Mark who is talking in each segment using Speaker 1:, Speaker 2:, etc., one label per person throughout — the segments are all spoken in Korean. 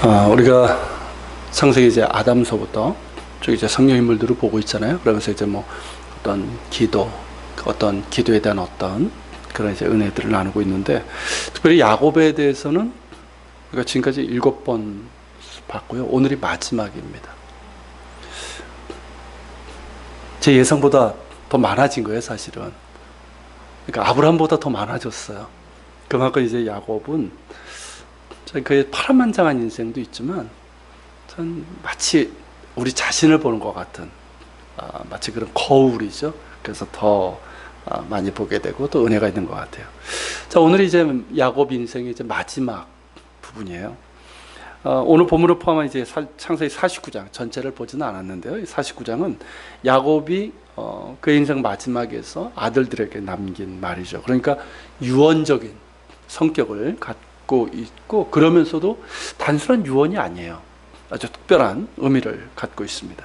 Speaker 1: 우리가 창세기 이제 아담서부터 쭉 이제 성경 인물들을 보고 있잖아요. 그러면서 이제 뭐 어떤 기도, 어떤 기도에 대한 어떤 그런 이제 은혜들을 나누고 있는데, 특별히 야곱에 대해서는 우리가 지금까지 7번 봤고요. 오늘이 마지막입니다. 제 예상보다 더 많아진 거예요, 사실은. 그러니까 아브라함보다 더 많아졌어요. 그만큼 이제 야곱은 그의 파란만장한 인생도 있지만 전 마치 우리 자신을 보는 것 같은 마치 그런 거울이죠. 그래서 더 많이 보게 되고 또 은혜가 있는 것 같아요. 자, 오늘 이제 야곱 인생의 이제 마지막 부분이에요. 오늘 본문을 포함한 이제 창세기 49장 전체를 보지는 않았는데요. 이 49장은 야곱이 그의 인생 마지막에서 아들들에게 남긴 말이죠. 그러니까 유언적인 성격을 갖고 있고, 그러면서도 단순한 유언이 아니에요. 아주 특별한 의미를 갖고 있습니다.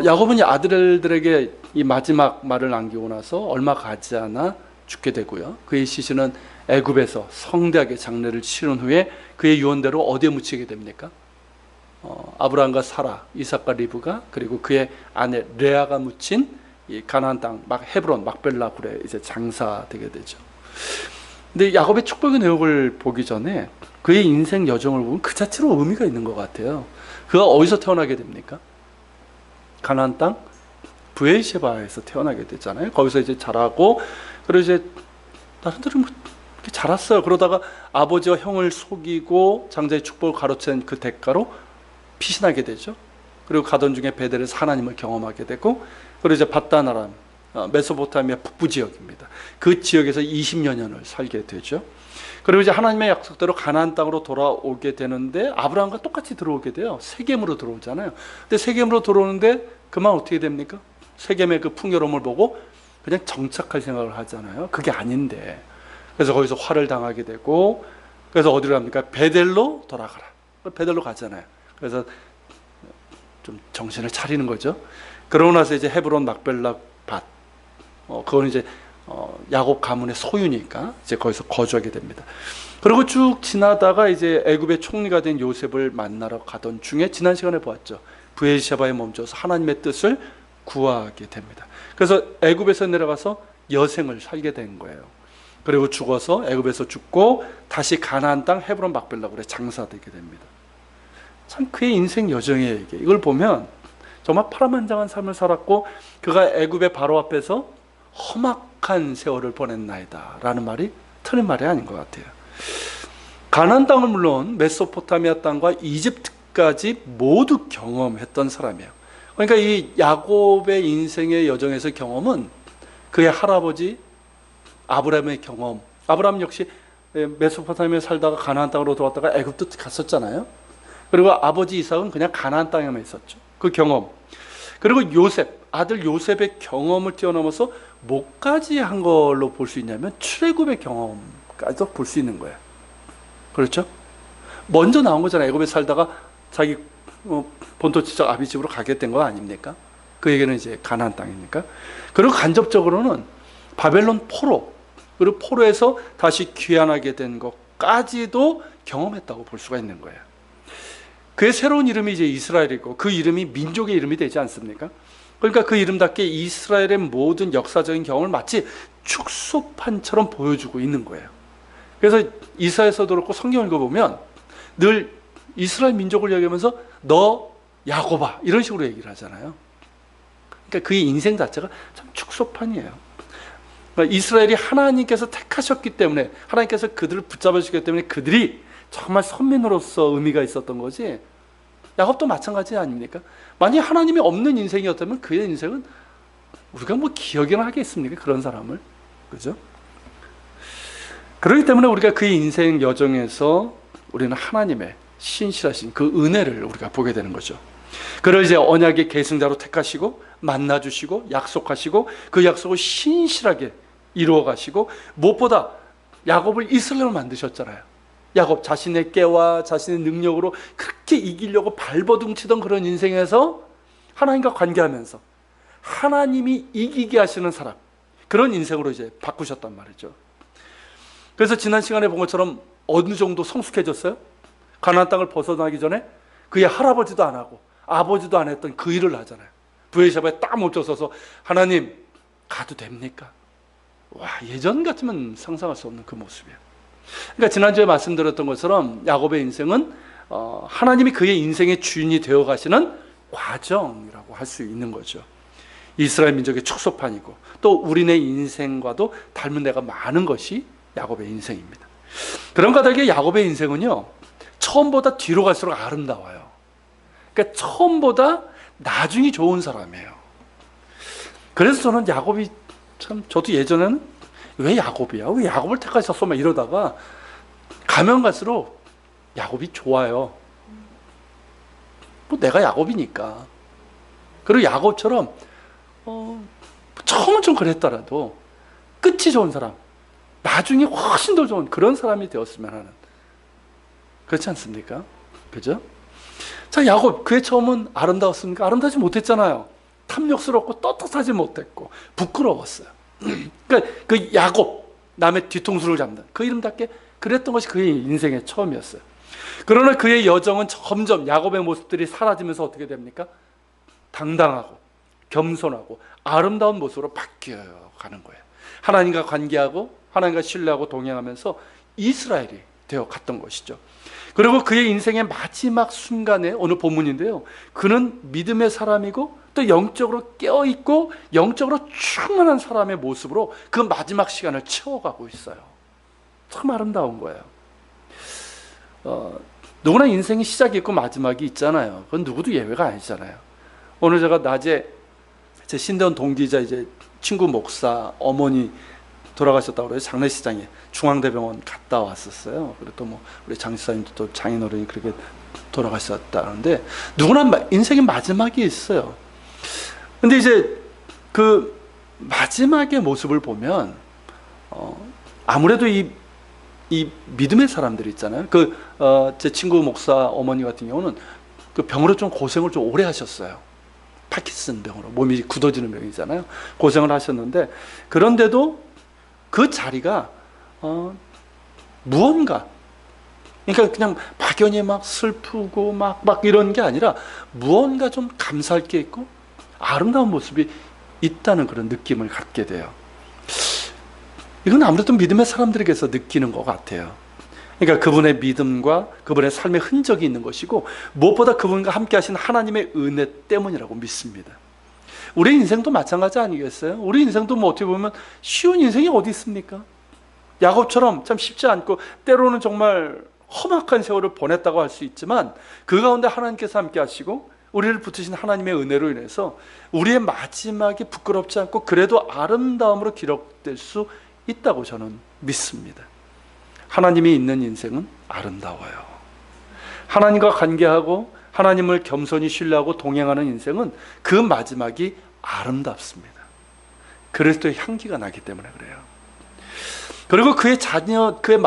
Speaker 1: 야곱은 아들들에게 이 마지막 말을 남기고 나서 얼마 가지 않아 죽게 되고요. 그의 시신은 애굽에서 성대하게 장례를 치른 후에 그의 유언대로 어디에 묻히게 됩니까? 아브라함과 사라, 이삭과 리브가, 그리고 그의 아내 레아가 묻힌 이 가나안 땅 헤브론 막벨라 굴에 이제 장사되게 되죠. 근데 야곱의 축복의 내용을 보기 전에 그의 인생 여정을 보면 그 자체로 의미가 있는 것 같아요. 그가 어디서 태어나게 됩니까? 가나안 땅 브에르시바에서 태어나게 되잖아요. 거기서 이제 자라고, 그리고 이제 다른 데는 뭐 이렇게 자랐어요. 그러다가 아버지와 형을 속이고 장자의 축복을 가로챈 그 대가로 피신하게 되죠. 그리고 가던 중에 베델에서 하나님을 경험하게 되고, 그리고 이제 밧단 아람, 메소포타미아 북부 지역입니다. 그 지역에서 20여 년을 살게 되죠. 그리고 이제 하나님의 약속대로 가나안 땅으로 돌아오게 되는데 아브라함과 똑같이 들어오게 돼요. 세겜으로 들어오잖아요. 근데 세겜으로 들어오는데 그만 어떻게 됩니까? 세겜의 그 풍요로움을 보고 그냥 정착할 생각을 하잖아요. 그게 아닌데, 그래서 거기서 화를 당하게 되고, 그래서 어디로 갑니까? 베델로 돌아가라. 베델로 가잖아요. 그래서 좀 정신을 차리는 거죠. 그러고 나서 이제 헤브론 막벨라 밭, 그거는 이제 야곱 가문의 소유니까 이제 거기서 거주하게 됩니다. 그리고 쭉 지나다가 이제 애굽의 총리가 된 요셉을 만나러 가던 중에 지난 시간에 보았죠. 브에르시바에 멈춰서 하나님의 뜻을 구하게 됩니다. 그래서 애굽에서 내려가서 여생을 살게 된 거예요. 그리고 죽어서 애굽에서 죽고 다시 가나안 땅 헤브론 막벨라 굴에 장사되게 됩니다. 참 그의 인생 여정이에요. 이걸 보면 정말 파란만장한 삶을 살았고, 그가 애굽의 바로 앞에서 험악한 세월을 보냈나이다 라는 말이 틀린 말이 아닌 것 같아요. 가나안 땅은 물론 메소포타미아 땅과 이집트까지 모두 경험했던 사람이에요. 그러니까 이 야곱의 인생의 여정에서 경험은 그의 할아버지 아브라함의 경험, 아브라함 역시 메소포타미아에 살다가 가나안 땅으로 들어왔다가 애굽도 갔었잖아요. 그리고 아버지 이삭은 그냥 가나안 땅에만 있었죠. 그 경험, 그리고 요셉, 아들 요셉의 경험을 뛰어넘어서 뭐까지 한 걸로 볼 수 있냐면 출애굽의 경험까지도 볼 수 있는 거예요. 그렇죠? 먼저 나온 거잖아요. 애굽에 살다가 자기 본토 지적 아비 집으로 가게 된 거 아닙니까? 그에게는 이제 가나안 땅이니까. 그리고 간접적으로는 바벨론 포로, 그리고 포로에서 다시 귀환하게 된 것까지도 경험했다고 볼 수가 있는 거예요. 그의 새로운 이름이 이제 이스라엘이고, 그 이름이 민족의 이름이 되지 않습니까? 그러니까 그 이름답게 이스라엘의 모든 역사적인 경험을 마치 축소판처럼 보여주고 있는 거예요. 그래서 이사야서도 그렇고 성경 읽어보면 늘 이스라엘 민족을 얘기하면서 너 야곱아 이런 식으로 얘기를 하잖아요. 그러니까 그의 인생 자체가 참 축소판이에요. 그러니까 이스라엘이 하나님께서 택하셨기 때문에, 하나님께서 그들을 붙잡아 주셨기 때문에 그들이 정말 선민으로서 의미가 있었던 거지, 야곱도 마찬가지 아닙니까? 만약에 하나님이 없는 인생이었다면 그의 인생은 우리가 뭐 기억이나 하겠습니까? 그런 사람을. 그죠? 그렇기 때문에 우리가 그의 인생 여정에서 우리는 하나님의 신실하신 그 은혜를 우리가 보게 되는 거죠. 그를 이제 언약의 계승자로 택하시고 만나주시고 약속하시고 그 약속을 신실하게 이루어 가시고, 무엇보다 야곱을 이스라엘로 만드셨잖아요. 야곱 자신의 깨와 자신의 능력으로 그렇게 이기려고 발버둥치던 그런 인생에서 하나님과 관계하면서 하나님이 이기게 하시는 사람, 그런 인생으로 이제 바꾸셨단 말이죠. 그래서 지난 시간에 본 것처럼 어느 정도 성숙해졌어요? 가나안 땅을 벗어나기 전에 그의 할아버지도 안 하고 아버지도 안 했던 그 일을 하잖아요. 브에르시바에 딱 멈춰서서 하나님 가도 됩니까? 와, 예전 같으면 상상할 수 없는 그 모습이에요. 그러니까 지난주에 말씀드렸던 것처럼 야곱의 인생은 하나님이 그의 인생의 주인이 되어 가시는 과정이라고 할 수 있는 거죠. 이스라엘 민족의 축소판이고 또 우리네 인생과도 닮은 데가 많은 것이 야곱의 인생입니다. 그런가 다르게 야곱의 인생은요, 처음보다 뒤로 갈수록 아름다워요. 그러니까 처음보다 나중이 좋은 사람이에요. 그래서 저는 야곱이 참, 저도 예전에는 왜 야곱이야? 왜 야곱을 택하셨어? 막 이러다가 가면 갈수록 야곱이 좋아요. 뭐 내가 야곱이니까. 그리고 야곱처럼 처음은 좀 그랬더라도 끝이 좋은 사람, 나중에 훨씬 더 좋은 그런 사람이 되었으면 하는, 그렇지 않습니까? 그죠? 자, 야곱, 그의 처음은 아름다웠습니까? 아름다지 못했잖아요. 탐욕스럽고 떳떳하지 못했고 부끄러웠어요. 그러니까 그 야곱, 남의 뒤통수를 잡는 그 이름답게 그랬던 것이 그의 인생의 처음이었어요. 그러나 그의 여정은 점점 야곱의 모습들이 사라지면서 어떻게 됩니까? 당당하고 겸손하고 아름다운 모습으로 바뀌어 가는 거예요. 하나님과 관계하고 하나님과 신뢰하고 동행하면서 이스라엘이 되어 갔던 것이죠. 그리고 그의 인생의 마지막 순간에, 오늘 본문인데요, 그는 믿음의 사람이고 또 영적으로 깨어있고 영적으로 충만한 사람의 모습으로 그 마지막 시간을 채워가고 있어요. 참 아름다운 거예요. 누구나 인생이 시작이 있고 마지막이 있잖아요. 그건 누구도 예외가 아니잖아요. 오늘 제가 낮에 제 신대원 동기자 이제 친구 목사 어머니 돌아가셨다고 그래서 장례식장에 중앙대병원 갔다 왔었어요. 그리고 또 뭐 우리 장지사님도 또 장인어른이 그렇게 돌아가셨다는데 누구나 인생의 마지막이 있어요. 근데 이제 그 마지막의 모습을 보면 아무래도 이 믿음의 사람들 있잖아요. 제 친구 목사 어머니 같은 경우는 그 병으로 좀 고생을 좀 오래 하셨어요. 파킨슨 병으로 몸이 굳어지는 병이잖아요. 고생을 하셨는데 그런데도 그 자리가 무언가, 그러니까 그냥 막연히 막 슬프고 막 이런 게 아니라 무언가 좀 감사할 게 있고 아름다운 모습이 있다는 그런 느낌을 갖게 돼요. 이건 아무래도 믿음의 사람들에게서 느끼는 것 같아요. 그러니까 그분의 믿음과 그분의 삶의 흔적이 있는 것이고 무엇보다 그분과 함께 하신 하나님의 은혜 때문이라고 믿습니다. 우리 인생도 마찬가지 아니겠어요? 우리 인생도 뭐 어떻게 보면 쉬운 인생이 어디 있습니까? 야곱처럼 참 쉽지 않고 때로는 정말 험악한 세월을 보냈다고 할 수 있지만 그 가운데 하나님께서 함께 하시고 우리를 붙으신 하나님의 은혜로 인해서 우리의 마지막이 부끄럽지 않고 그래도 아름다움으로 기록될 수 있다고 저는 믿습니다. 하나님이 있는 인생은 아름다워요. 하나님과 관계하고 하나님을 겸손히 신뢰하고 동행하는 인생은 그 마지막이 아름답습니다. 그리스도의 향기가 나기 때문에 그래요. 그리고 그의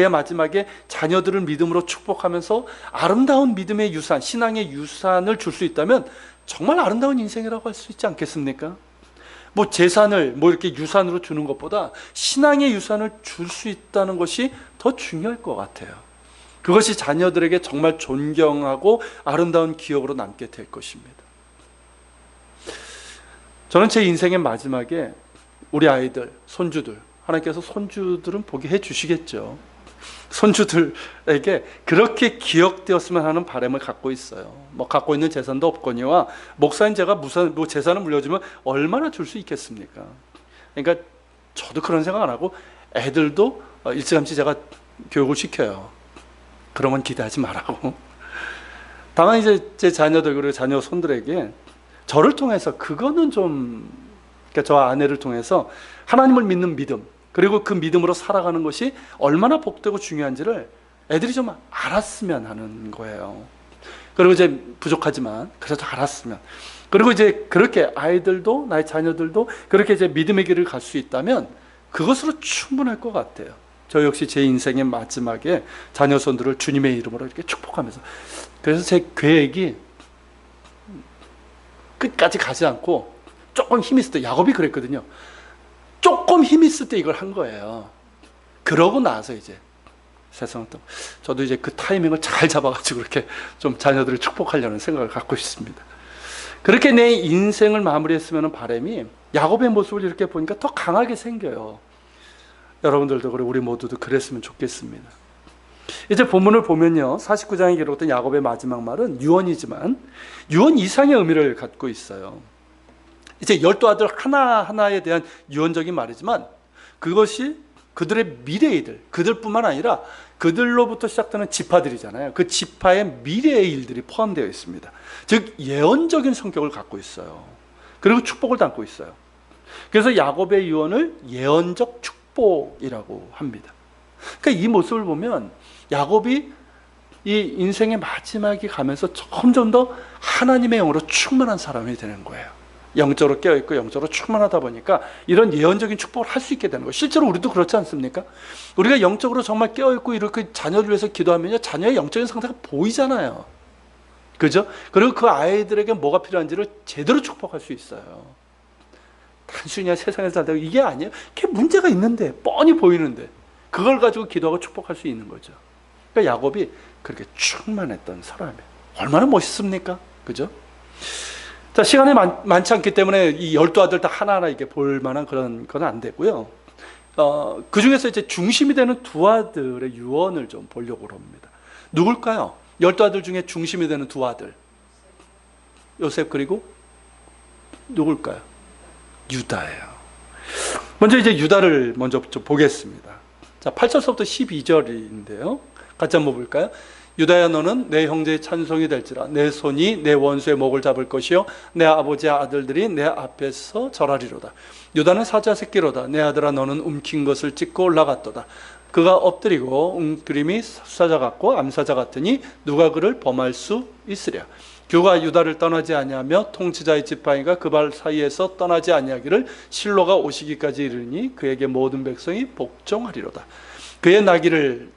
Speaker 1: 마지막에 자녀들을 믿음으로 축복하면서 아름다운 믿음의 유산, 신앙의 유산을 줄 수 있다면 정말 아름다운 인생이라고 할 수 있지 않겠습니까? 뭐 재산을 뭐 이렇게 유산으로 주는 것보다 신앙의 유산을 줄 수 있다는 것이 더 중요할 것 같아요. 그것이 자녀들에게 정말 존경하고 아름다운 기억으로 남게 될 것입니다. 저는 제 인생의 마지막에 우리 아이들, 손주들, 하나님께서 손주들은 보게 해주시겠죠. 손주들에게 그렇게 기억되었으면 하는 바람을 갖고 있어요. 뭐 갖고 있는 재산도 없거니와 목사인 제가 뭐 재산을 물려주면 얼마나 줄 수 있겠습니까? 그러니까 저도 그런 생각 안 하고 애들도 일찌감치 제가 교육을 시켜요. 그런 건 기대하지 말라고. 다만 이제 제 자녀들 그리고 자녀 손들에게 저를 통해서 그거는 좀, 그러니까 저 아내를 통해서 하나님을 믿는 믿음 그리고 그 믿음으로 살아가는 것이 얼마나 복되고 중요한지를 애들이 좀 알았으면 하는 거예요. 그리고 이제 부족하지만 그래도 알았으면, 그리고 이제 그렇게 아이들도 나의 자녀들도 그렇게 이제 믿음의 길을 갈 수 있다면 그것으로 충분할 것 같아요. 저 역시 제 인생의 마지막에 자녀 손들을 주님의 이름으로 이렇게 축복하면서, 그래서 제 계획이 끝까지 가지 않고 조금 힘이 있을 때, 야곱이 그랬거든요. 조금 힘이 있을 때 이걸 한 거예요. 그러고 나서 이제 세상은 또 저도 이제 그 타이밍을 잘 잡아가지고 이렇게 좀 자녀들을 축복하려는 생각을 갖고 있습니다. 그렇게 내 인생을 마무리했으면 바람이 야곱의 모습을 이렇게 보니까 더 강하게 생겨요. 여러분들도 그래 우리 모두도 그랬으면 좋겠습니다. 이제 본문을 보면요, 49장에 기록된 야곱의 마지막 말은 유언이지만 유언 이상의 의미를 갖고 있어요. 이제 12아들 하나하나에 대한 유언적인 말이지만 그것이 그들의 미래의 일, 그들뿐만 아니라 그들로부터 시작되는 지파들이잖아요. 그 지파의 미래의 일들이 포함되어 있습니다. 즉 예언적인 성격을 갖고 있어요. 그리고 축복을 담고 있어요. 그래서 야곱의 유언을 예언적 축복이라고 합니다. 그러니까 이 모습을 보면 야곱이 이 인생의 마지막이 가면서 점점 더 하나님의 영으로 충만한 사람이 되는 거예요. 영적으로 깨어있고 영적으로 충만하다 보니까 이런 예언적인 축복을 할 수 있게 되는 거예요. 실제로 우리도 그렇지 않습니까? 우리가 영적으로 정말 깨어있고 이렇게 자녀를 위해서 기도하면요, 자녀의 영적인 상태가 보이잖아요. 그죠? 그리고 그 아이들에게 뭐가 필요한지를 제대로 축복할 수 있어요. 단순히 세상에서 살다가 이게 아니에요. 그게 문제가 있는데, 뻔히 보이는데 그걸 가지고 기도하고 축복할 수 있는 거죠. 그러니까 야곱이 그렇게 충만했던 사람이에요. 얼마나 멋있습니까? 그죠? 자, 시간이 많지 않기 때문에 이 12아들 다 하나하나 이렇게 볼 만한 그런 건 안 되고요. 그 중에서 이제 중심이 되는 두 아들의 유언을 좀 보려고 합니다. 누굴까요? 12아들 중에 중심이 되는 두 아들. 요셉 그리고 누굴까요? 유다예요. 먼저 이제 유다를 먼저 좀 보겠습니다. 자, 8절서부터 12절인데요. 같이 한번 볼까요? 유다야, 너는 내 형제의 찬송이 될지라. 내 손이 내 원수의 목을 잡을 것이요 내 아버지의 아들들이 내 앞에서 절하리로다. 유다는 사자 새끼로다. 내 아들아, 너는 움킨 것을 찢고 올라갔도다. 그가 엎드리고 웅크림이 수사자 같고 암사자 같으니 누가 그를 범할 수 있으랴. 그가 유다를 떠나지 아니하며 통치자의 지팡이가 그 발 사이에서 떠나지 아니하기를 실로가 오시기까지 이르니 그에게 모든 백성이 복종하리로다. 그의 나귀를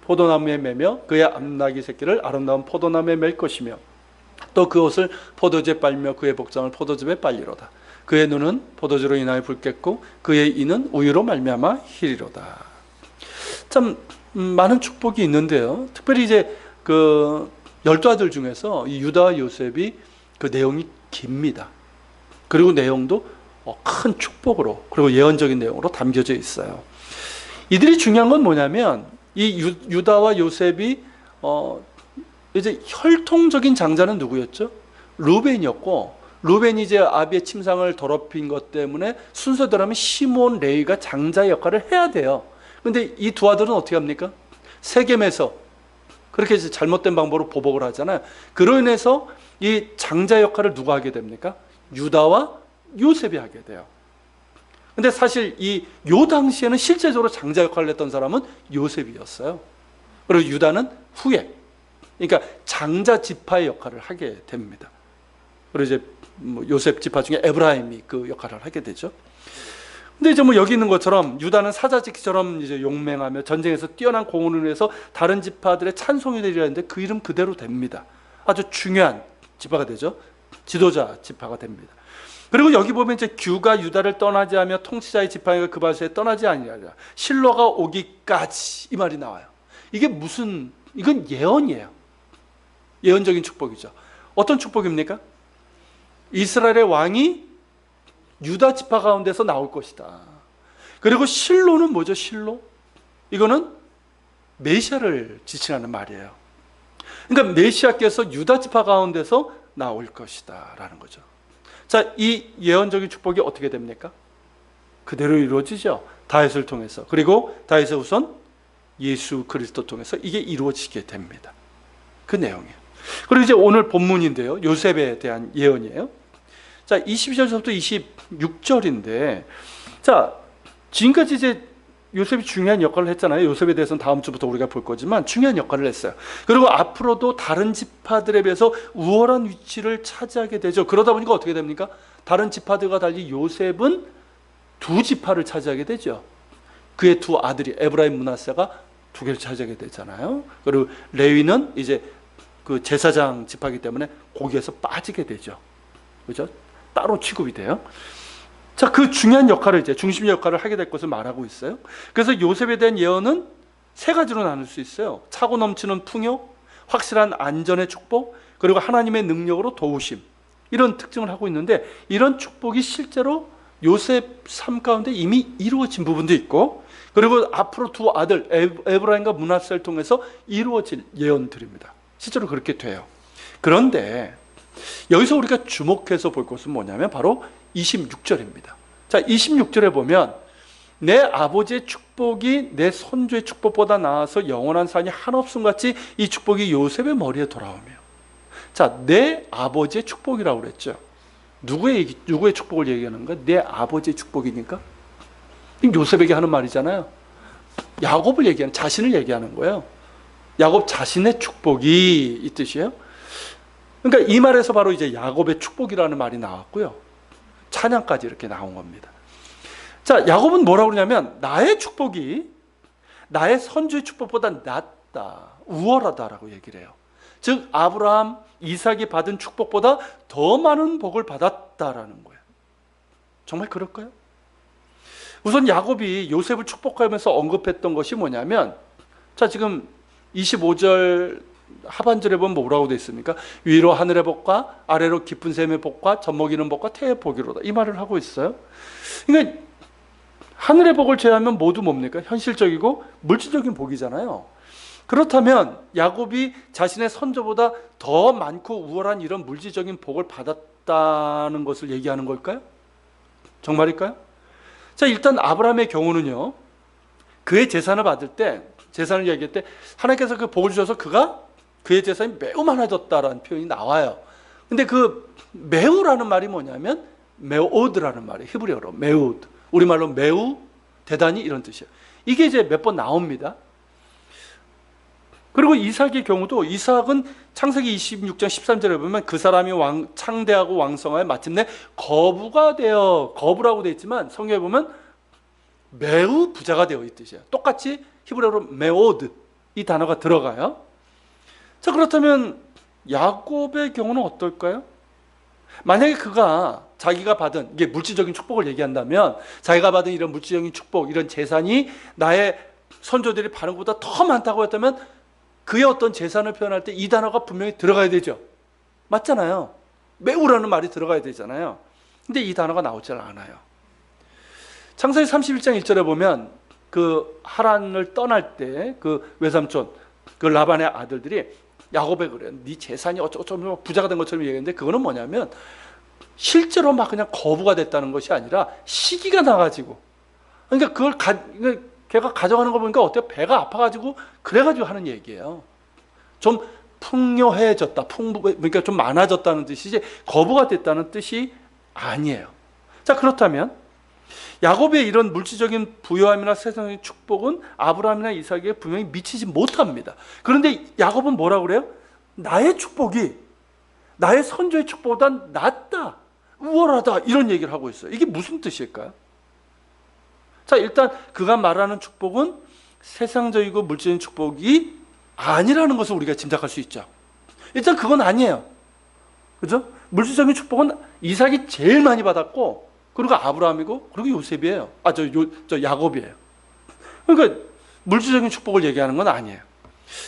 Speaker 1: 포도나무에 매며 그의 암나귀 새끼를 아름다운 포도나무에 맬 것이며 또 그 옷을 포도주에 빨며 그의 복장을 포도즙에 빨리로다. 그의 눈은 포도주로 인하여 붉겠고 그의 이는 우유로 말미암아 희리로다. 참 많은 축복이 있는데요. 특별히 이제 그 12아들 중에서 이 유다와 요셉이 그 내용이 깁니다. 그리고 내용도 큰 축복으로 그리고 예언적인 내용으로 담겨져 있어요. 이들이 중요한 건 뭐냐면 이 유다와 요셉이 이제 혈통적인 장자는 누구였죠? 루벤이었고, 루벤이 이제 아비의 침상을 더럽힌 것 때문에 순서대로라면 시몬, 레위가 장자의 역할을 해야 돼요. 근데 이 두 아들은 어떻게 합니까? 세겜에서 그렇게 이제 잘못된 방법으로 보복을 하잖아요. 그로 인해서 이 장자 역할을 누가 하게 됩니까? 유다와 요셉이 하게 돼요. 근데 사실 요 당시에는 실제적으로 장자 역할을 했던 사람은 요셉이었어요. 그리고 유다는 후에, 그러니까 장자 지파의 역할을 하게 됩니다. 그리고 이제 요셉 지파 중에 에브라임이 그 역할을 하게 되죠. 근데 이제 여기 있는 것처럼 유다는 사자지키처럼 이제 용맹하며 전쟁에서 뛰어난 공헌을 위해서 다른 지파들의 찬송이 되리라는데 그 이름 그대로 됩니다. 아주 중요한 지파가 되죠. 지도자 지파가 됩니다. 그리고 여기 보면 이제 규가 유다를 떠나지 하며 통치자의 지팡이가 그 밭에 떠나지 아니하리라. 실로가 오기까지 이 말이 나와요. 이게 이건 예언이에요. 예언적인 축복이죠. 어떤 축복입니까? 이스라엘의 왕이 유다 지파 가운데서 나올 것이다. 그리고 실로는 뭐죠? 실로? 이거는 메시아를 지칭하는 말이에요. 그러니까 메시아께서 유다 지파 가운데서 나올 것이다 라는 거죠. 자, 이 예언적인 축복이 어떻게 됩니까? 그대로 이루어지죠. 다윗을 통해서. 그리고 다윗의 후손 예수 그리스도 통해서 이게 이루어지게 됩니다. 그 내용이에요. 그리고 이제 오늘 본문인데요. 요셉에 대한 예언이에요. 자, 22절부터 26절인데, 자, 지금까지 이제 요셉이 중요한 역할을 했잖아요. 요셉에 대해서는 다음 주부터 우리가 볼 거지만 중요한 역할을 했어요. 그리고 앞으로도 다른 지파들에 비해서 우월한 위치를 차지하게 되죠. 그러다 보니까 어떻게 됩니까? 다른 지파들과 달리 요셉은 두 지파를 차지하게 되죠. 그의 두 아들이 에브라임 므낫세가 두 개를 차지하게 되잖아요. 그리고 레위는 이제 그 제사장 지파이기 때문에 거기에서 빠지게 되죠. 그렇죠? 따로 취급이 돼요. 자, 그 중요한 역할을 이제 중심 역할을 하게 될 것을 말하고 있어요. 그래서 요셉에 대한 예언은 세 가지로 나눌 수 있어요. 차고 넘치는 풍요, 확실한 안전의 축복, 그리고 하나님의 능력으로 도우심. 이런 특징을 하고 있는데 이런 축복이 실제로 요셉 삶 가운데 이미 이루어진 부분도 있고, 그리고 앞으로 두 아들 에브라임과 므낫세를 통해서 이루어질 예언들입니다. 실제로 그렇게 돼요. 그런데 여기서 우리가 주목해서 볼 것은 뭐냐면 바로 26절입니다. 자, 26절에 보면 내 아버지의 축복이 내 선조의 축복보다 나아서 영원한 산이 한없음 같이 이 축복이 요셉의 머리에 돌아오며. 자, 내 아버지의 축복이라고 그랬죠. 누구의 축복을 얘기하는 거야? 내 아버지의 축복이니까? 요셉에게 하는 말이잖아요. 야곱을 얘기하는, 자신을 얘기하는 거예요. 야곱 자신의 축복이 이 뜻이에요. 그러니까 이 말에서 바로 이제 야곱의 축복이라는 말이 나왔고요. 찬양까지 이렇게 나온 겁니다. 자, 야곱은 뭐라고 그러냐면 나의 축복이 나의 선주의 축복보다 낫다, 우월하다라고 얘기를 해요. 즉 아브라함, 이삭이 받은 축복보다 더 많은 복을 받았다라는 거예요. 정말 그럴까요? 우선 야곱이 요셉을 축복하면서 언급했던 것이 뭐냐면, 자, 지금 25절 하반절에 보면 뭐라고 되어 있습니까? 위로 하늘의 복과 아래로 깊은 샘의 복과 젖먹이는 복과 태의 복이로다, 이 말을 하고 있어요. 그러니까 하늘의 복을 제외하면 모두 뭡니까? 현실적이고 물질적인 복이잖아요. 그렇다면 야곱이 자신의 선조보다 더 많고 우월한 이런 물질적인 복을 받았다는 것을 얘기하는 걸까요? 정말일까요? 자, 일단 아브라함의 경우는요, 그의 재산을 받을 때, 재산을 얘기할 때 하나님께서 그 복을 주셔서 그의 재산이 매우 많아졌다라는 표현이 나와요. 근데 그 매우라는 말이 뭐냐면 메오드라는 말이에요. 히브리어로 메우드, 우리말로 매우, 대단히, 이런 뜻이에요. 이게 이제 몇 번 나옵니다. 그리고 이삭의 경우도, 이삭은 창세기 26장 13절에 보면 그 사람이 창대하고 왕성하여 마침내 거부라고 되어 있지만 성경에 보면 매우 부자가 되어 있듯이에요. 똑같이 히브리어로 메오드, 이 단어가 들어가요. 자, 그렇다면 야곱의 경우는 어떨까요? 만약에 그가 자기가 받은, 이게 물질적인 축복을 얘기한다면 자기가 받은 이런 물질적인 축복, 이런 재산이 나의 선조들이 받은 것보다 더 많다고 했다면 그의 어떤 재산을 표현할 때 이 단어가 분명히 들어가야 되죠. 맞잖아요. 매우라는 말이 들어가야 되잖아요. 근데 이 단어가 나오질 않아요. 창세기 31장 1절에 보면 그 하란을 떠날 때 그 외삼촌, 그 라반의 아들들이 야곱에 그래요. 네 재산이 어쩌고 부자가 된 것처럼 얘기했는데, 그거는 뭐냐면 실제로 막 그냥 거부가 됐다는 것이 아니라 시기가 나가지고, 그러니까 걔가 가져가는 거 보니까 어때요? 배가 아파가지고 그래가지고 하는 얘기예요. 좀 풍요해졌다, 그러니까 좀 많아졌다는 뜻이지 거부가 됐다는 뜻이 아니에요. 자, 그렇다면 야곱의 이런 물질적인 부요함이나 세상의 축복은 아브라함이나 이삭에게 분명히 미치지 못합니다. 그런데 야곱은 뭐라고 그래요? 나의 축복이 나의 선조의 축복보다 낫다, 우월하다, 이런 얘기를 하고 있어요. 이게 무슨 뜻일까요? 자, 일단 그가 말하는 축복은 세상적이고 물질적인 축복이 아니라는 것을 우리가 짐작할 수 있죠. 일단 그건 아니에요. 그죠? 물질적인 축복은 이삭이 제일 많이 받았고, 그리고 아브라함이고, 그리고 요셉이에요. 저 야곱이에요. 그러니까 물질적인 축복을 얘기하는 건 아니에요.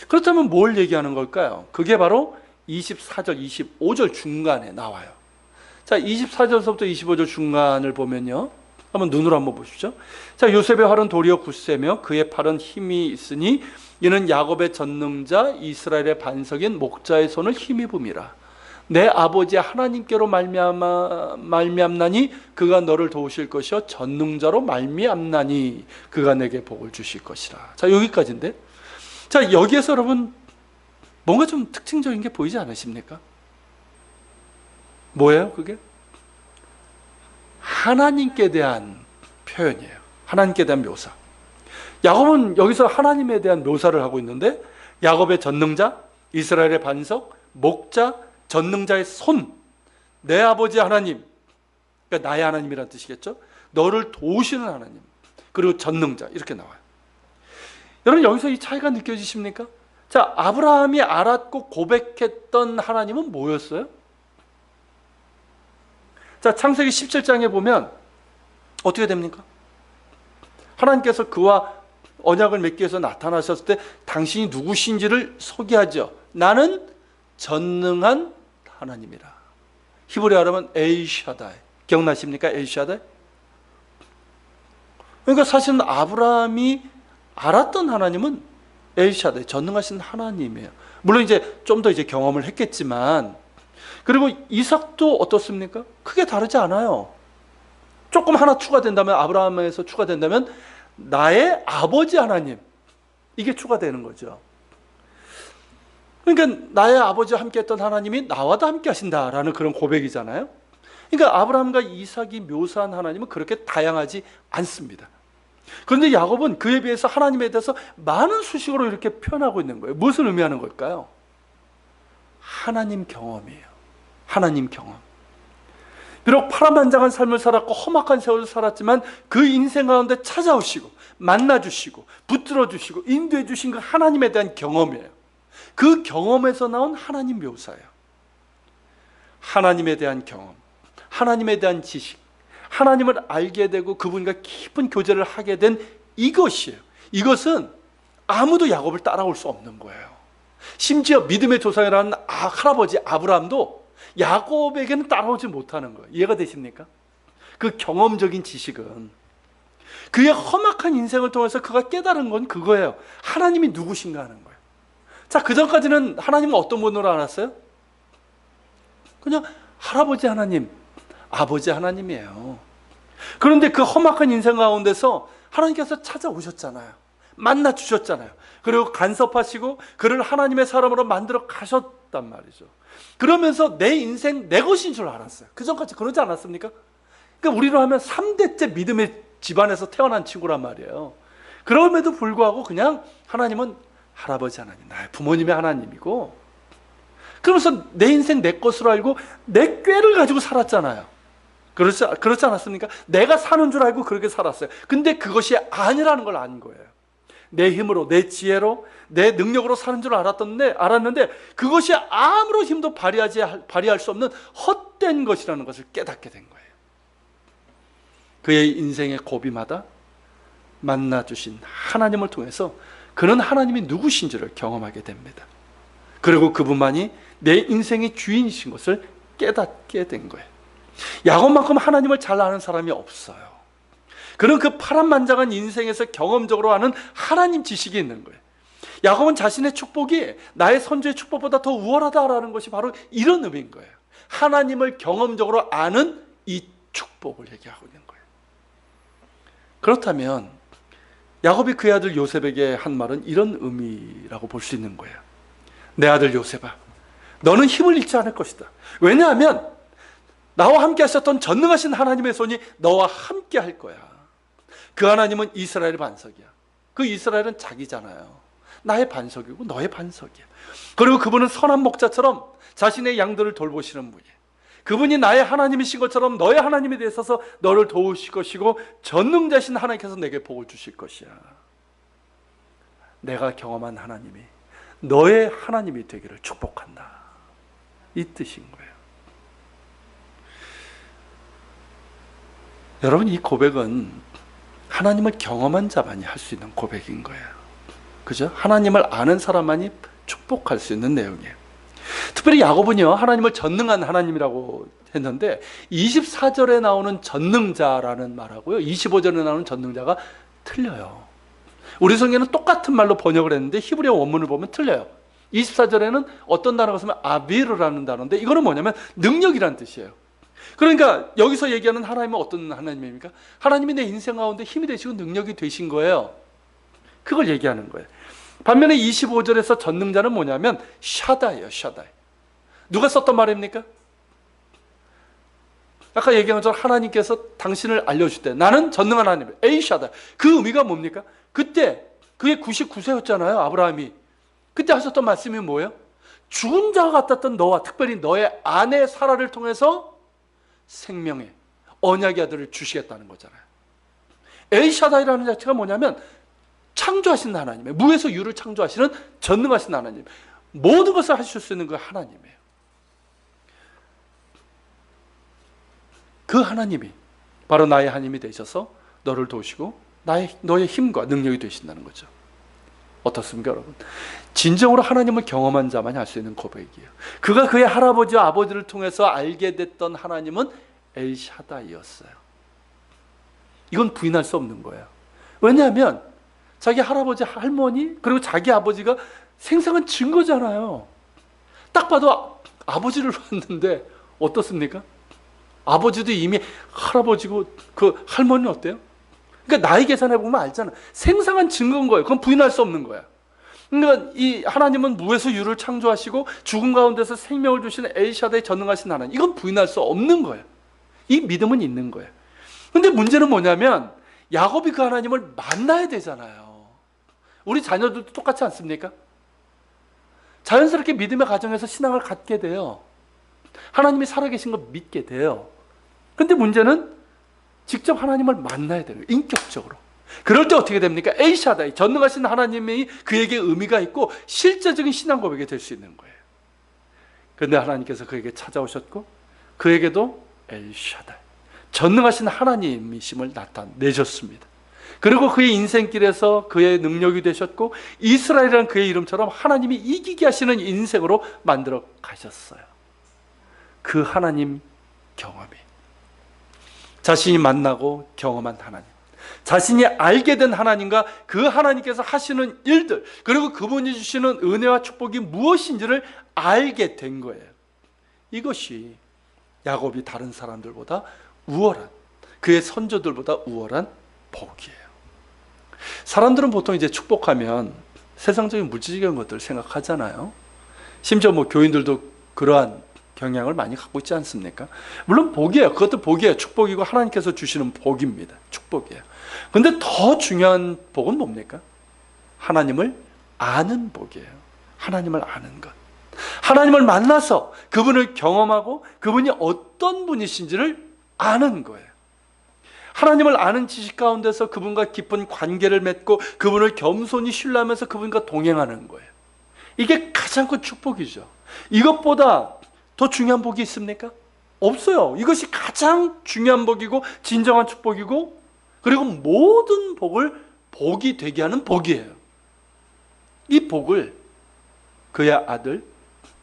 Speaker 1: 그렇다면 뭘 얘기하는 걸까요? 그게 바로 24절, 25절 중간에 나와요. 자, 24절서부터 25절 중간을 보면요, 한번 눈으로 한번 보십시오. 자, 요셉의 활은 도리어 굳세며 그의 팔은 힘이 있으니 이는 야곱의 전능자 이스라엘의 반석인 목자의 손을 힘입음이라. 내 아버지 하나님께로 말미암나니 그가 너를 도우실 것이요 전능자로 말미암나니 그가 내게 복을 주실 것이라. 자, 여기까지인데, 자, 여기에서 여러분 뭔가 좀 특징적인 게 보이지 않으십니까? 뭐예요 그게? 하나님께 대한 표현이에요. 하나님께 대한 묘사. 야곱은 여기서 하나님에 대한 묘사를 하고 있는데, 야곱의 전능자, 이스라엘의 반석, 목자, 전능자의 손, 내 아버지 하나님, 그러니까 나의 하나님이라는 뜻이겠죠. 너를 도우시는 하나님, 그리고 전능자, 이렇게 나와요. 여러분, 여기서 이 차이가 느껴지십니까? 자, 아브라함이 알았고 고백했던 하나님은 뭐였어요? 자, 창세기 17장에 보면 어떻게 됩니까? 하나님께서 그와 언약을 맺기 위해서 나타나셨을 때 당신이 누구신지를 소개하죠. 나는 전능한 하나님이라. 히브리어로 하면 엘샤다이. 기억나십니까? 엘샤다이. 그러니까 사실은 아브라함이 알았던 하나님은 엘샤다이, 전능하신 하나님이에요. 물론 이제 좀 더 이제 경험을 했겠지만, 그리고 이삭도 어떻습니까? 크게 다르지 않아요. 조금 하나 추가된다면, 아브라함에서 추가된다면 나의 아버지 하나님, 이게 추가되는 거죠. 그러니까 나의 아버지와 함께 했던 하나님이 나와도 함께 하신다라는 그런 고백이잖아요. 그러니까 아브라함과 이삭이 묘사한 하나님은 그렇게 다양하지 않습니다. 그런데 야곱은 그에 비해서 하나님에 대해서 많은 수식어로 이렇게 표현하고 있는 거예요. 무엇을 의미하는 걸까요? 하나님 경험이에요. 하나님 경험. 비록 파란만장한 삶을 살았고 험악한 세월을 살았지만 그 인생 가운데 찾아오시고 만나주시고 붙들어주시고 인도해 주신 그 하나님에 대한 경험이에요. 그 경험에서 나온 하나님 묘사예요. 하나님에 대한 경험, 하나님에 대한 지식, 하나님을 알게 되고 그분과 깊은 교제를 하게 된 이것이에요. 이것은 아무도 야곱을 따라올 수 없는 거예요. 심지어 믿음의 조상이라는 할아버지 아브라함도 야곱에게는 따라오지 못하는 거예요. 이해가 되십니까? 그 경험적인 지식은 그의 험악한 인생을 통해서 그가 깨달은 건 그거예요. 하나님이 누구신가 하는 거예요. 자, 그전까지는 하나님은 어떤 분으로 알았어요? 그냥 할아버지 하나님, 아버지 하나님이에요. 그런데 그 험악한 인생 가운데서 하나님께서 찾아오셨잖아요. 만나 주셨잖아요. 그리고 간섭하시고 그를 하나님의 사람으로 만들어 가셨단 말이죠. 그러면서 내 인생 내 것인 줄 알았어요. 그전까지 그러지 않았습니까? 그러니까 우리로 하면 3대째 믿음의 집안에서 태어난 친구란 말이에요. 그럼에도 불구하고 그냥 하나님은 할아버지 하나님, 나의 부모님의 하나님이고, 그러면서 내 인생 내 것으로 알고 내 꾀를 가지고 살았잖아요. 그렇지 않았습니까? 내가 사는 줄 알고 그렇게 살았어요. 근데 그것이 아니라는 걸 안 거예요. 내 힘으로, 내 지혜로, 내 능력으로 사는 줄 알았는데 그것이 아무런 힘도 발휘할 수 없는 헛된 것이라는 것을 깨닫게 된 거예요. 그의 인생의 고비마다 만나주신 하나님을 통해서 그는 하나님이 누구신지를 경험하게 됩니다. 그리고 그분만이 내 인생의 주인이신 것을 깨닫게 된 거예요. 야곱만큼 하나님을 잘 아는 사람이 없어요. 그는 그 파란만장한 인생에서 경험적으로 아는 하나님 지식이 있는 거예요. 야곱은 자신의 축복이 나의 선조의 축복보다 더 우월하다라는 것이 바로 이런 의미인 거예요. 하나님을 경험적으로 아는 이 축복을 얘기하고 있는 거예요. 그렇다면 야곱이 그의 아들 요셉에게 한 말은 이런 의미라고 볼 수 있는 거예요. 내 아들 요셉아, 너는 힘을 잃지 않을 것이다. 왜냐하면 나와 함께 하셨던 전능하신 하나님의 손이 너와 함께 할 거야. 그 하나님은 이스라엘의 반석이야. 그 이스라엘은 자기잖아요. 나의 반석이고 너의 반석이야. 그리고 그분은 선한 목자처럼 자신의 양들을 돌보시는 분이에요. 그분이 나의 하나님이신 것처럼 너의 하나님에 대해서 너를 도우실 것이고 전능자신 하나님께서 내게 복을 주실 것이야. 내가 경험한 하나님이 너의 하나님이 되기를 축복한다. 이 뜻인 거예요. 여러분, 이 고백은 하나님을 경험한 자만이 할 수 있는 고백인 거예요. 그죠? 하나님을 아는 사람만이 축복할 수 있는 내용이에요. 특별히 야곱은요, 하나님을 전능한 하나님이라고 했는데 24절에 나오는 전능자라는 말하고요 25절에 나오는 전능자가 틀려요. 우리 성경에는 똑같은 말로 번역을 했는데 히브리어 원문을 보면 틀려요. 24절에는 어떤 단어가 쓰면 아비르라는 단어인데 이거는 뭐냐면 능력이라는 뜻이에요. 그러니까 여기서 얘기하는 하나님은 어떤 하나님입니까? 하나님이 내 인생 가운데 힘이 되시고 능력이 되신 거예요. 그걸 얘기하는 거예요. 반면에 25절에서 전능자는 뭐냐면 샤다예요. 샤다이. 누가 썼던 말입니까? 아까 얘기한 것처럼 하나님께서 당신을 알려줄 때 나는 전능한 하나님, 에이샤다. 그 의미가 뭡니까? 그때 그게 99세였잖아요. 아브라함이. 그때 하셨던 말씀이 뭐예요? 죽은 자와 같았던 너와 특별히 너의 아내 사라를 통해서 생명의 언약의 아들을 주시겠다는 거잖아요. 에이샤다이라는 자체가 뭐냐면 창조하신 하나님이에요. 무에서 유를 창조하시는 전능하신 하나님, 모든 것을 하실 수 있는 그 하나님이에요. 그 하나님이 바로 나의 하나님이 되셔서 너를 도우시고 너의 힘과 능력이 되신다는 거죠. 어떻습니까, 여러분? 진정으로 하나님을 경험한 자만이 할 수 있는 고백이에요. 그가 그의 할아버지와 아버지를 통해서 알게 됐던 하나님은 엘샤다이였어요. 이건 부인할 수 없는 거예요. 왜냐하면 자기 할아버지, 할머니, 그리고 자기 아버지가 생생한 증거잖아요. 딱 봐도 아버지를 봤는데 어떻습니까? 아버지도 이미 할아버지고 그 할머니는 어때요? 그러니까 나이 계산해보면 알잖아. 생생한 증거인 거예요. 그건 부인할 수 없는 거야. 그러니까 이 하나님은 무에서 유를 창조하시고 죽은 가운데서 생명을 주시는 엘샤다이 전능하신 하나님, 이건 부인할 수 없는 거예요. 이 믿음은 있는 거예요. 근데 문제는 뭐냐면 야곱이 그 하나님을 만나야 되잖아요. 우리 자녀들도 똑같지 않습니까? 자연스럽게 믿음의 가정에서 신앙을 갖게 돼요. 하나님이 살아계신 걸 믿게 돼요. 근데 문제는 직접 하나님을 만나야 돼요. 인격적으로. 그럴 때 어떻게 됩니까? 엘샤다이, 전능하신 하나님이 그에게 의미가 있고 실제적인 신앙 고백이 될 수 있는 거예요. 그런데 하나님께서 그에게 찾아오셨고 그에게도 엘샤다이, 전능하신 하나님이심을 나타내셨습니다. 그리고 그의 인생길에서 그의 능력이 되셨고 이스라엘이라는 그의 이름처럼 하나님이 이기게 하시는 인생으로 만들어 가셨어요. 그 하나님 경험이, 자신이 만나고 경험한 하나님, 자신이 알게 된 하나님과 그 하나님께서 하시는 일들, 그리고 그분이 주시는 은혜와 축복이 무엇인지를 알게 된 거예요. 이것이 야곱이 다른 사람들보다 우월한, 그의 선조들보다 우월한 복이에요. 사람들은 보통 이제 축복하면 세상적인 물질적인 것들을 생각하잖아요. 심지어 뭐 교인들도 그러한 경향을 많이 갖고 있지 않습니까? 물론 복이에요. 그것도 복이에요. 축복이고 하나님께서 주시는 복입니다. 축복이에요. 근데 더 중요한 복은 뭡니까? 하나님을 아는 복이에요. 하나님을 아는 것. 하나님을 만나서 그분을 경험하고 그분이 어떤 분이신지를 아는 거예요. 하나님을 아는 지식 가운데서 그분과 깊은 관계를 맺고 그분을 겸손히 신뢰하면서 그분과 동행하는 거예요. 이게 가장 큰 축복이죠. 이것보다 더 중요한 복이 있습니까? 없어요. 이것이 가장 중요한 복이고 진정한 축복이고, 그리고 모든 복을 복이 되게 하는 복이에요. 이 복을 그의 아들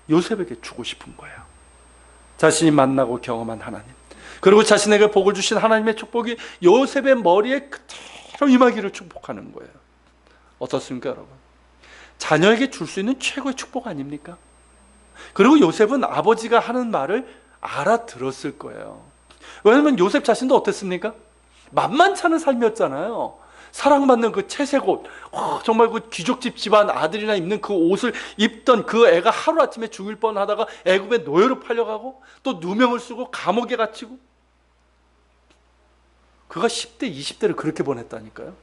Speaker 1: 요셉에게 주고 싶은 거예요. 자신이 만나고 경험한 하나님, 그리고 자신에게 복을 주신 하나님의 축복이 요셉의 머리에 그대로 임하기를 축복하는 거예요. 어떻습니까, 여러분? 자녀에게 줄 수 있는 최고의 축복 아닙니까? 그리고 요셉은 아버지가 하는 말을 알아들었을 거예요. 왜냐하면 요셉 자신도 어땠습니까? 만만치 않은 삶이었잖아요. 사랑받는 그 채색 옷, 정말 그 귀족집 집안 아들이나 입는 그 옷을 입던 그 애가 하루아침에 죽을 뻔하다가 애굽에 노예로 팔려가고 또 누명을 쓰고 감옥에 갇히고, 그가 10대, 20대를 그렇게 보냈다니까요.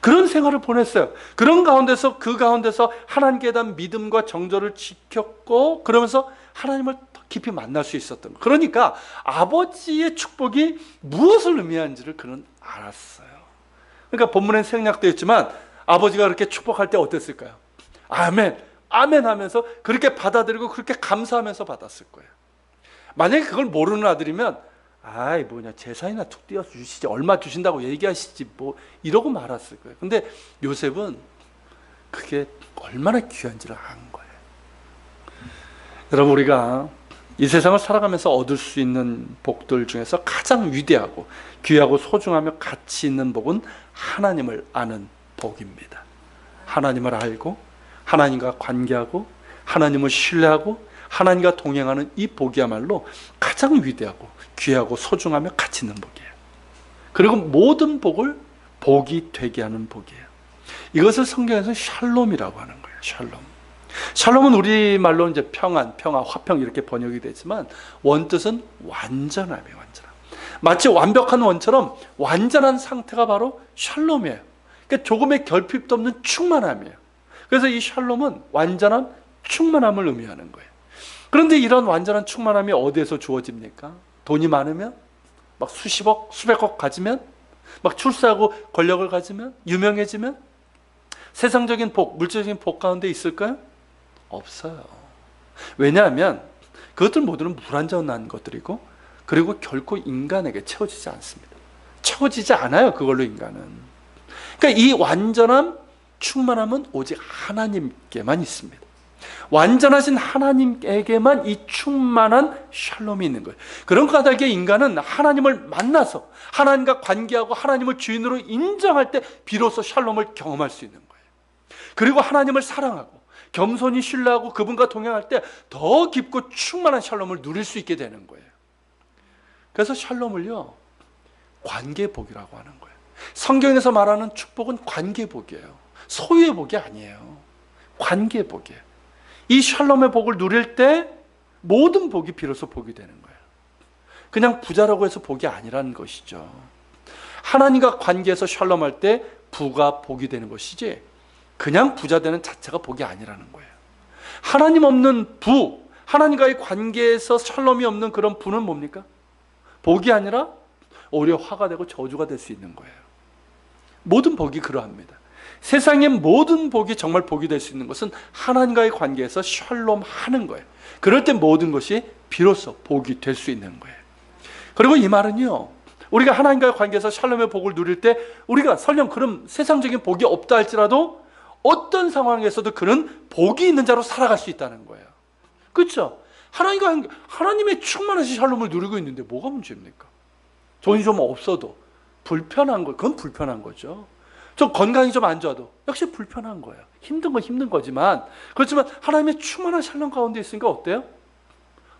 Speaker 1: 그런 생활을 보냈어요. 그런 가운데서, 그 가운데서 하나님께 대한 믿음과 정절을 지켰고, 그러면서 하나님을 더 깊이 만날 수 있었던 거예요. 그러니까 아버지의 축복이 무엇을 의미하는지를 그는 알았어요. 그러니까 본문엔 생략되어 있지만 아버지가 그렇게 축복할 때 어땠을까요? 아멘, 아멘 하면서 그렇게 받아들이고 그렇게 감사하면서 받았을 거예요. 만약에 그걸 모르는 아들이면 아이 뭐냐, 제사이나 툭 띄어서 주시지, 얼마 주신다고 얘기하시지 뭐, 이러고 말았을 거예요. 근데 요셉은 그게 얼마나 귀한지를 안 거예요. 여러분, 우리가 이 세상을 살아가면서 얻을 수 있는 복들 중에서 가장 위대하고 귀하고 소중하며 가치 있는 복은 하나님을 아는 복입니다. 하나님을 알고 하나님과 관계하고 하나님을 신뢰하고 하나님과 동행하는 이 복이야말로 가장 위대하고 귀하고 소중하며 가치 있는 복이에요. 그리고 모든 복을 복이 되게 하는 복이에요. 이것을 성경에서 샬롬이라고 하는 거예요. 샬롬. 샬롬은 우리말로 이제 평안, 평화, 화평 이렇게 번역이 되지만 원뜻은 완전함이에요. 완전함. 마치 완벽한 원처럼 완전한 상태가 바로 샬롬이에요. 그러니까 조금의 결핍도 없는 충만함이에요. 그래서 이 샬롬은 완전한 충만함을 의미하는 거예요. 그런데 이런 완전한 충만함이 어디에서 주어집니까? 돈이 많으면, 막 수십억, 수백억 가지면, 막 출세하고 권력을 가지면, 유명해지면, 세상적인 복, 물질적인 복 가운데 있을까요? 없어요. 왜냐하면 그것들 모두는 불완전한 것들이고, 그리고 결코 인간에게 채워지지 않습니다. 채워지지 않아요. 그걸로 인간은. 그러니까 이 완전함, 충만함은 오직 하나님께만 있습니다. 완전하신 하나님에게만 이 충만한 샬롬이 있는 거예요. 그런 까닭에 인간은 하나님을 만나서 하나님과 관계하고 하나님을 주인으로 인정할 때 비로소 샬롬을 경험할 수 있는 거예요. 그리고 하나님을 사랑하고 겸손히 신뢰하고 그분과 동행할 때 더 깊고 충만한 샬롬을 누릴 수 있게 되는 거예요. 그래서 샬롬을요, 관계복이라고 하는 거예요. 성경에서 말하는 축복은 관계복이에요. 소유의 복이 아니에요. 관계복이에요. 이 샬롬의 복을 누릴 때 모든 복이 비로소 복이 되는 거예요. 그냥 부자라고 해서 복이 아니라는 것이죠. 하나님과 관계에서 샬롬할 때 부가 복이 되는 것이지 그냥 부자 되는 자체가 복이 아니라는 거예요. 하나님 없는 부, 하나님과의 관계에서 샬롬이 없는 그런 부는 뭡니까? 복이 아니라 오히려 화가 되고 저주가 될 수 있는 거예요. 모든 복이 그러합니다. 세상의 모든 복이 정말 복이 될 수 있는 것은 하나님과의 관계에서 샬롬하는 거예요. 그럴 때 모든 것이 비로소 복이 될 수 있는 거예요. 그리고 이 말은요, 우리가 하나님과의 관계에서 샬롬의 복을 누릴 때 우리가 설령 그런 세상적인 복이 없다 할지라도 어떤 상황에서도 그는 복이 있는 자로 살아갈 수 있다는 거예요. 그렇죠? 하나님의 충만하신 샬롬을 누리고 있는데 뭐가 문제입니까? 돈이 좀 없어도 불편한 거, 그건 불편한 거죠. 좀 건강이 좀 안 좋아도 역시 불편한 거예요. 힘든 건 힘든 거지만, 그렇지만 하나님의 충만한 샬롬 가운데 있으니까 어때요?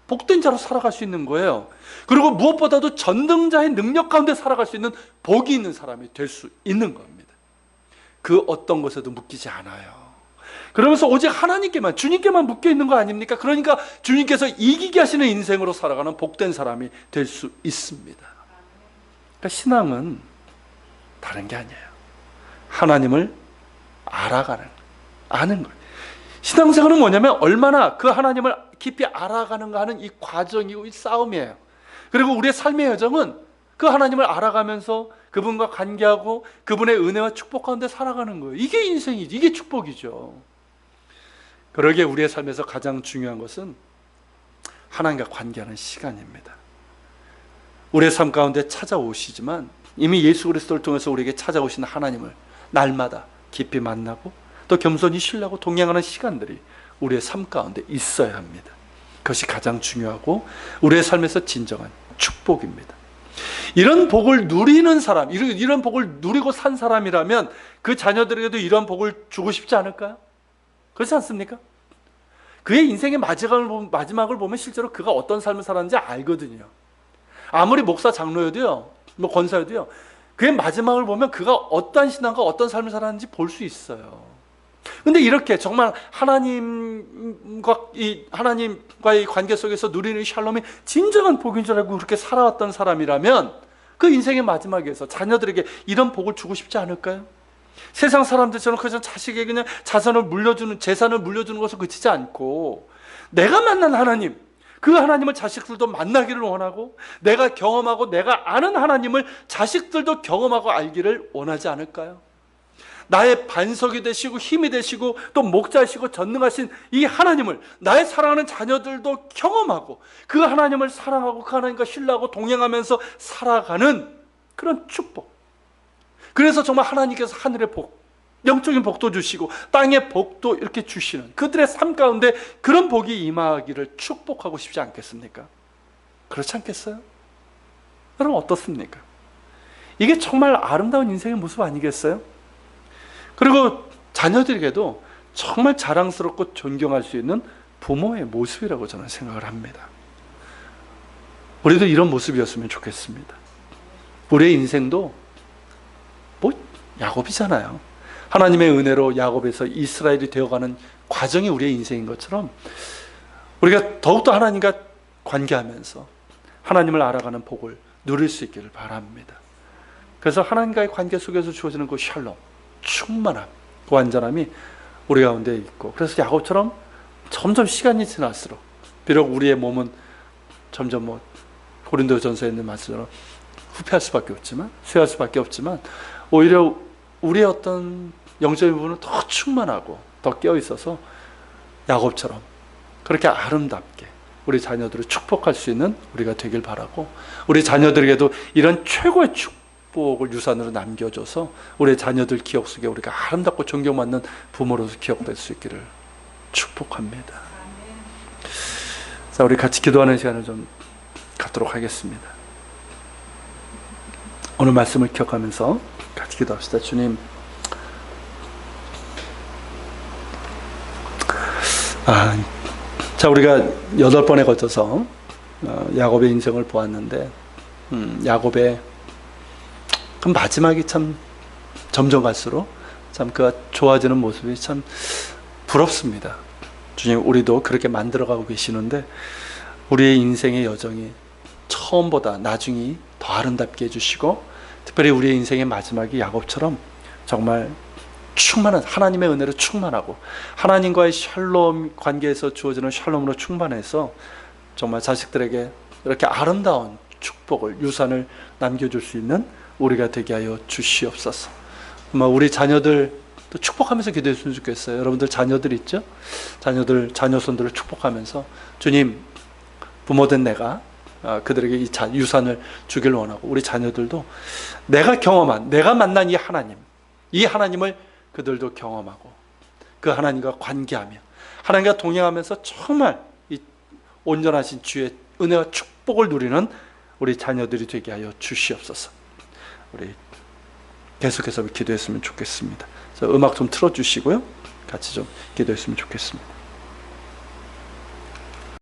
Speaker 1: 복된 자로 살아갈 수 있는 거예요. 그리고 무엇보다도 전능자의 능력 가운데 살아갈 수 있는 복이 있는 사람이 될 수 있는 겁니다. 그 어떤 것에도 묶이지 않아요. 그러면서 오직 하나님께만, 주님께만 묶여 있는 거 아닙니까? 그러니까 주님께서 이기게 하시는 인생으로 살아가는 복된 사람이 될 수 있습니다. 그러니까 신앙은 다른 게 아니에요. 하나님을 아는 거예요. 신앙생활은 뭐냐면 얼마나 그 하나님을 깊이 알아가는가 하는 이 과정이고 이 싸움이에요. 그리고 우리의 삶의 여정은 그 하나님을 알아가면서 그분과 관계하고 그분의 은혜와 축복 가운데 살아가는 거예요. 이게 인생이지, 이게 축복이죠. 그러기에 우리의 삶에서 가장 중요한 것은 하나님과 관계하는 시간입니다. 우리의 삶 가운데 찾아오시지만 이미 예수 그리스도를 통해서 우리에게 찾아오시는 하나님을 날마다 깊이 만나고 또 겸손히 신뢰하고 동행하는 시간들이 우리의 삶 가운데 있어야 합니다. 그것이 가장 중요하고 우리의 삶에서 진정한 축복입니다. 이런 복을 누리는 사람, 이런 복을 누리고 산 사람이라면 그 자녀들에게도 이런 복을 주고 싶지 않을까요? 그렇지 않습니까? 그의 인생의 마지막을 보면 실제로 그가 어떤 삶을 살았는지 알거든요. 아무리 목사 장로여도요, 뭐 권사여도요, 그의 마지막을 보면 그가 어떤 신앙과 어떤 삶을 살았는지 볼 수 있어요. 근데 이렇게 정말 하나님과의 관계 속에서 누리는 샬롬이 진정한 복인 줄 알고 그렇게 살아왔던 사람이라면 그 인생의 마지막에서 자녀들에게 이런 복을 주고 싶지 않을까요? 세상 사람들처럼 그냥 자식에게 그냥 재산을 물려주는 것을 그치지 않고 내가 만난 하나님, 그 하나님을 자식들도 만나기를 원하고 내가 경험하고 내가 아는 하나님을 자식들도 경험하고 알기를 원하지 않을까요? 나의 반석이 되시고 힘이 되시고 또 목자이시고 전능하신 이 하나님을 나의 사랑하는 자녀들도 경험하고 그 하나님을 사랑하고 그 하나님과 신뢰하고 동행하면서 살아가는 그런 축복. 그래서 정말 하나님께서 하늘의 복, 영적인 복도 주시고 땅의 복도 이렇게 주시는 그들의 삶 가운데 그런 복이 임하기를 축복하고 싶지 않겠습니까? 그렇지 않겠어요? 여러분 어떻습니까? 이게 정말 아름다운 인생의 모습 아니겠어요? 그리고 자녀들에게도 정말 자랑스럽고 존경할 수 있는 부모의 모습이라고 저는 생각을 합니다. 우리도 이런 모습이었으면 좋겠습니다. 우리의 인생도 뭐 야곱이잖아요. 하나님의 은혜로 야곱에서 이스라엘이 되어가는 과정이 우리의 인생인 것처럼 우리가 더욱더 하나님과 관계하면서 하나님을 알아가는 복을 누릴 수 있기를 바랍니다. 그래서 하나님과의 관계 속에서 주어지는 그 샬롬, 충만함, 그 완전함이 우리 가운데 있고, 그래서 야곱처럼 점점 시간이 지날수록 비록 우리의 몸은 점점 고린도전서에 있는 말씀처럼 후퇴할 수밖에 없지만, 쇠할 수밖에 없지만 오히려 우리의 어떤 영적인 부분은 더 충만하고 더 깨어 있어서 야곱처럼 그렇게 아름답게 우리 자녀들을 축복할 수 있는 우리가 되길 바라고, 우리 자녀들에게도 이런 최고의 축복을 유산으로 남겨줘서 우리의 자녀들 기억 속에 우리가 아름답고 존경받는 부모로서 기억될 수 있기를 축복합니다. 자, 우리 같이 기도하는 시간을 좀 갖도록 하겠습니다. 오늘 말씀을 기억하면서 같이 기도합시다. 주님, 자, 우리가 8번에 걸쳐서 야곱의 인생을 보았는데, 야곱의 그 마지막이 참 점점 갈수록 참 그가 좋아지는 모습이 참 부럽습니다. 주님, 우리도 그렇게 만들어가고 계시는데 우리의 인생의 여정이 처음보다 나중이 더 아름답게 해주시고, 특별히 우리의 인생의 마지막이 야곱처럼 정말 충만한, 하나님의 은혜로 충만하고 하나님과의 샬롬 관계에서 주어지는 샬롬으로 충만해서 정말 자식들에게 이렇게 아름다운 축복을, 유산을 남겨줄 수 있는 우리가 되게 하여 주시옵소서. 우리 자녀들 또 축복하면서 기도했으면 좋겠어요. 여러분들 자녀들 있죠? 자녀손들을 축복하면서 주님, 부모된 내가 그들에게 이 유산을 주길 원하고, 우리 자녀들도 내가 경험한, 내가 만난 이 하나님을 그들도 경험하고 그 하나님과 관계하며 하나님과 동행하면서 정말 이 온전하신 주의 은혜와 축복을 누리는 우리 자녀들이 되게 하여 주시옵소서. 우리 계속해서 기도했으면 좋겠습니다. 음악 좀 틀어주시고요. 같이 좀 기도했으면 좋겠습니다.